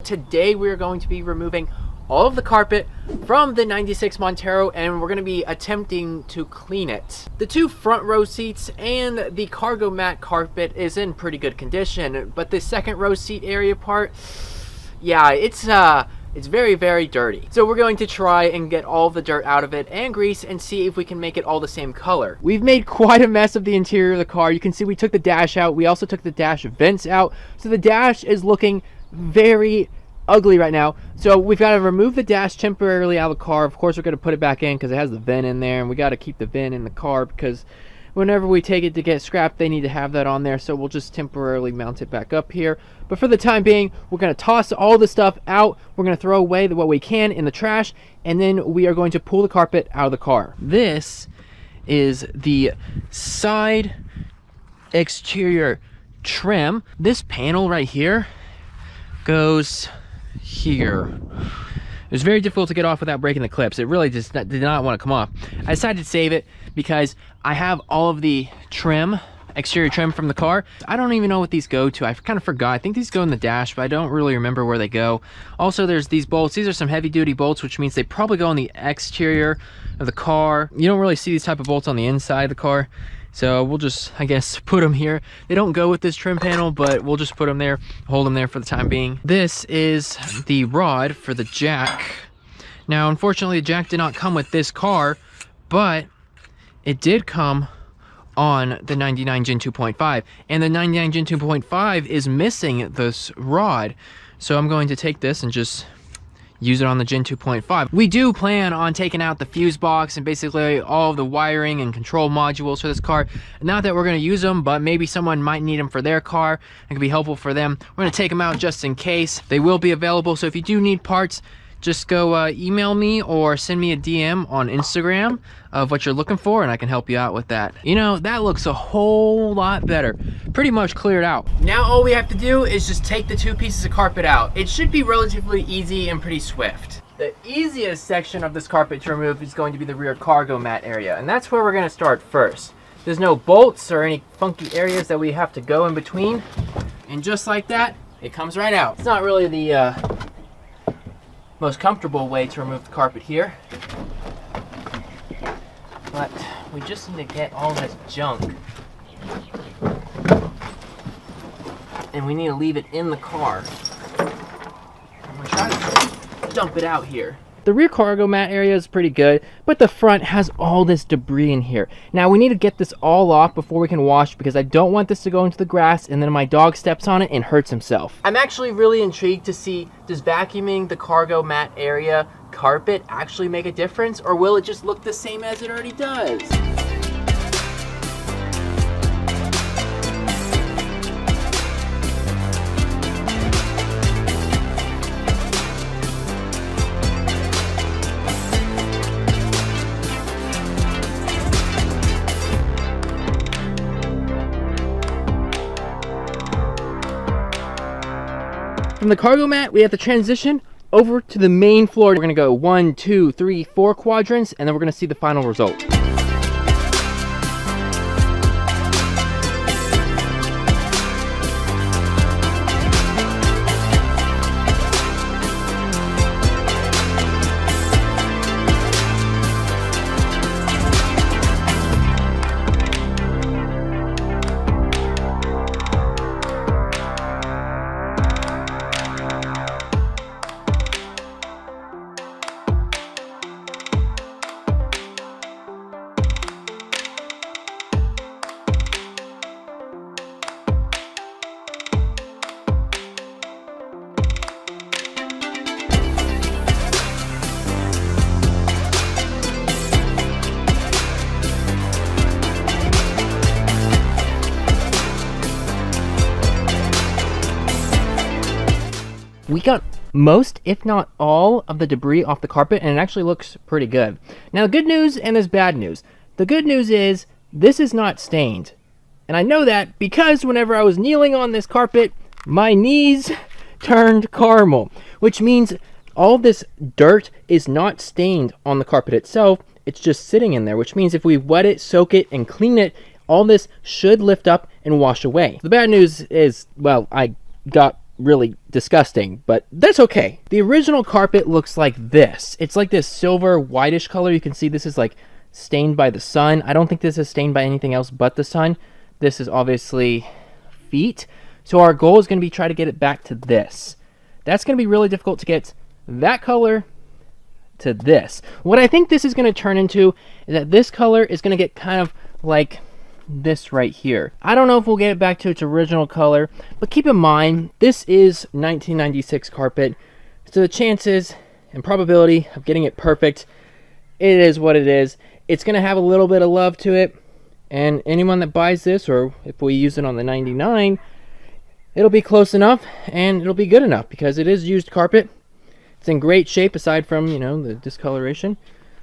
Today we're going to be removing all of the carpet from the 96 Montero, and we're going to be attempting to clean it. The two front row seats and the cargo mat carpet is in pretty good condition, but the second row seat area part, yeah, it's very, very dirty. So we're going to try and get all the dirt out of it and grease and see if we can make it all the same color. We've made quite a mess of the interior of the car. You can see we took the dash out. We also took the dash vents out. So the dash is looking very ugly right now. So we've got to remove the dash temporarily out of the car. Of course, we're going to put it back in because it has the vent in there, and we got to keep the vent in the car because whenever we take it to get scrapped, they need to have that on there. So we'll just temporarily mount it back up here. But for the time being, we're going to toss all the stuff out. We're going to throw away what we can in the trash, and then we are going to pull the carpet out of the car. This is the side exterior trim. This panel right here goes here. It was very difficult to get off without breaking the clips. It really just did not want to come off. I decided to save it because I have all of the trim, exterior trim from the car. I don't even know what these go to. I kind of forgot. I think these go in the dash, but I don't really remember where they go. Also, there's these bolts. These are some heavy duty bolts, which means they probably go on the exterior of the car. You don't really see these type of bolts on the inside of the car. So we'll just, I guess, put them here. They don't go with this trim panel, but we'll just put them there, hold them there for the time being. This is the rod for the jack. Now, unfortunately, the jack did not come with this car, but it did come on the 99 Gen 2.5. And the 99 Gen 2.5 is missing this rod. So I'm going to take this and just use it on the Gen 2.5. We do plan on taking out the fuse box and basically all of the wiring and control modules for this car. Not that we're going to use them, but maybe someone might need them for their car. It could be helpful for them. We're going to take them out just in case. They will be available, so if you do need parts, just go email me or send me a DM on Instagram of what you're looking for, and I can help you out with that. You know, that looks a whole lot better. Pretty much cleared out. Now all we have to do is just take the two pieces of carpet out. It should be relatively easy and pretty swift. The easiest section of this carpet to remove is going to be the rear cargo mat area, and that's where we're going to start first. There's no bolts or any funky areas that we have to go in between, and just like that, it comes right out. It's not really the most comfortable way to remove the carpet here, but we just need to get all this junk, and we need to leave it in the car. I'm gonna try to dump it out here. The rear cargo mat area is pretty good, but the front has all this debris in here. Now we need to get this all off before we can wash, because I don't want this to go into the grass and then my dog steps on it and hurts himself. I'm actually really intrigued to see, does vacuuming the cargo mat area carpet actually make a difference, or will it just look the same as it already does? From the cargo mat, we have to transition over to the main floor. We're going to go 1, 2, 3, 4 quadrants, and then we're going to see the final result. We got most, if not all, of the debris off the carpet, and it actually looks pretty good. Now, the good news and there's bad news. The good news is this is not stained. And I know that because whenever I was kneeling on this carpet, my knees turned caramel, which means all this dirt is not stained on the carpet itself. It's just sitting in there, which means if we wet it, soak it, and clean it, all this should lift up and wash away. The bad news is, well, I got really disgusting, but that's okay. The original carpet looks like this. It's like this silver whitish color. You can see this is like stained by the sun. I don't think this is stained by anything else but the sun. This is obviously feet. So our goal is going to be try to get it back to this. That's going to be really difficult to get that color to this. What I think this is going to turn into is that this color is going to get kind of like this right here. I don't know if we'll get it back to its original color, but keep in mind this is 1996 carpet, so the chances and probability of getting it perfect, it is what it is. It's going to have a little bit of love to it, and anyone that buys this, or if we use it on the 99, it'll be close enough and it'll be good enough because it is used carpet. It's in great shape aside from, you know, the discoloration.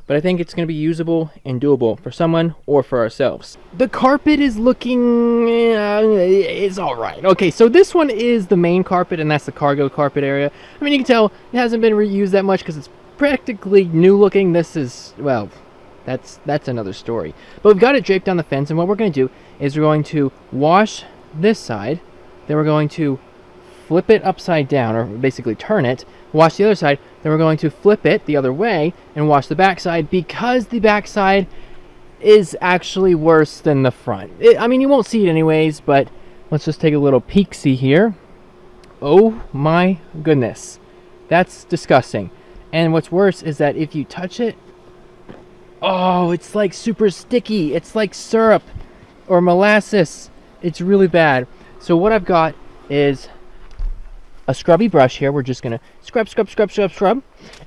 But I think it's going to be usable and doable for someone or for ourselves. The carpet is looking, it's all right. Okay, so this one is the main carpet, and that's the cargo carpet area. I mean, you can tell it hasn't been reused that much because it's practically new looking. This is, well, that's another story. But we've got it draped down the fence, and what we're going to do is we're going to wash this side, then we're going to flip it upside down, or basically turn it, wash the other side, then we're going to flip it the other way and wash the back side, because the back side is actually worse than the front. I mean, you won't see it anyways, but let's just take a little peek-see here. Oh my goodness. That's disgusting. And what's worse is that if you touch it, oh, it's like super sticky. It's like syrup or molasses. It's really bad. So what I've got is a scrubby brush here. We're just gonna scrub,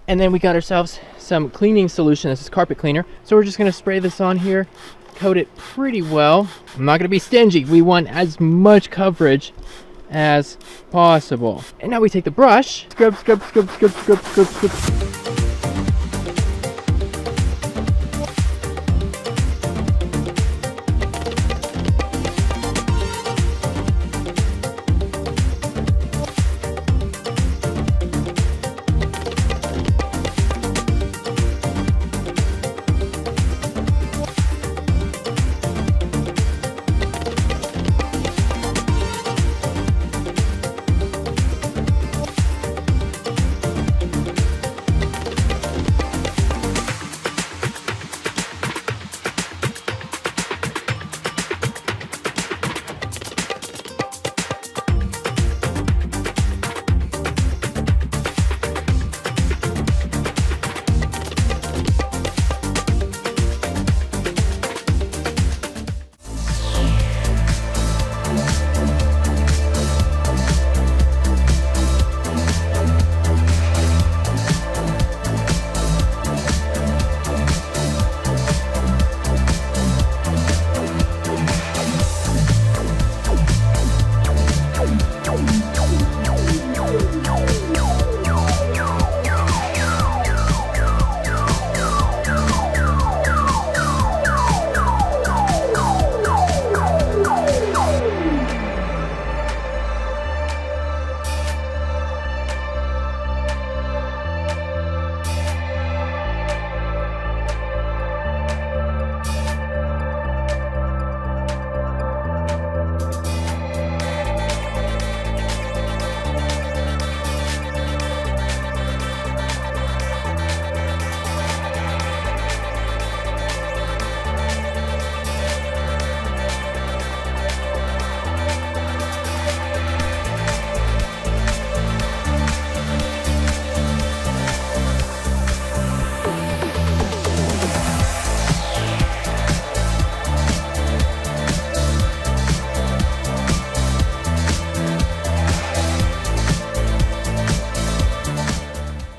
and then we got ourselves some cleaning solution. This is carpet cleaner, so we're just gonna spray this on here, coat it pretty well. I'm not gonna be stingy. We want as much coverage as possible. And now we take the brush, scrub.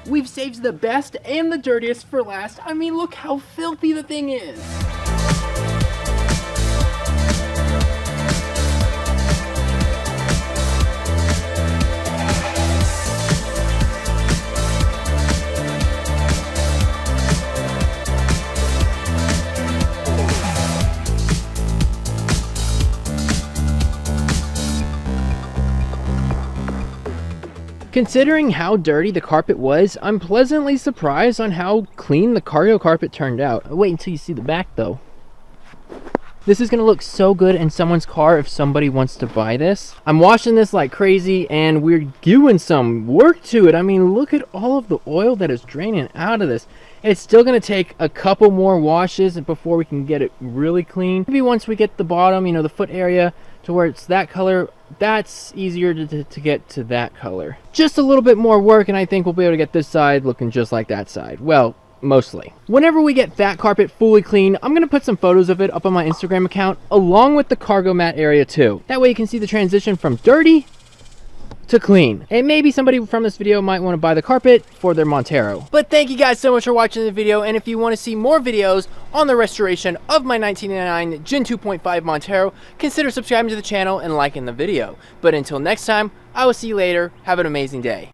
We've saved the best and the dirtiest for last. I mean, look how filthy the thing is. Considering how dirty the carpet was, I'm pleasantly surprised on how clean the cargo carpet turned out. Wait until you see the back though. This is gonna look so good in someone's car if somebody wants to buy this. I'm washing this like crazy and we're doing some work to it. I mean, look at all of the oil that is draining out of this. It's still gonna take a couple more washes before we can get it really clean. Maybe once we get the bottom, you know, the foot area to where it's that color, that's easier to get to that color. Just a little bit more work and I think we'll be able to get this side looking just like that side. Well, mostly. Whenever we get that carpet fully clean, I'm gonna put some photos of it up on my Instagram account along with the cargo mat area too. That way you can see the transition from dirty to clean. And maybe somebody from this video might want to buy the carpet for their Montero. But thank you guys so much for watching the video, and if you want to see more videos on the restoration of my 1999 Gen 2.5 Montero, consider subscribing to the channel and liking the video. But until next time, I will see you later. Have an amazing day.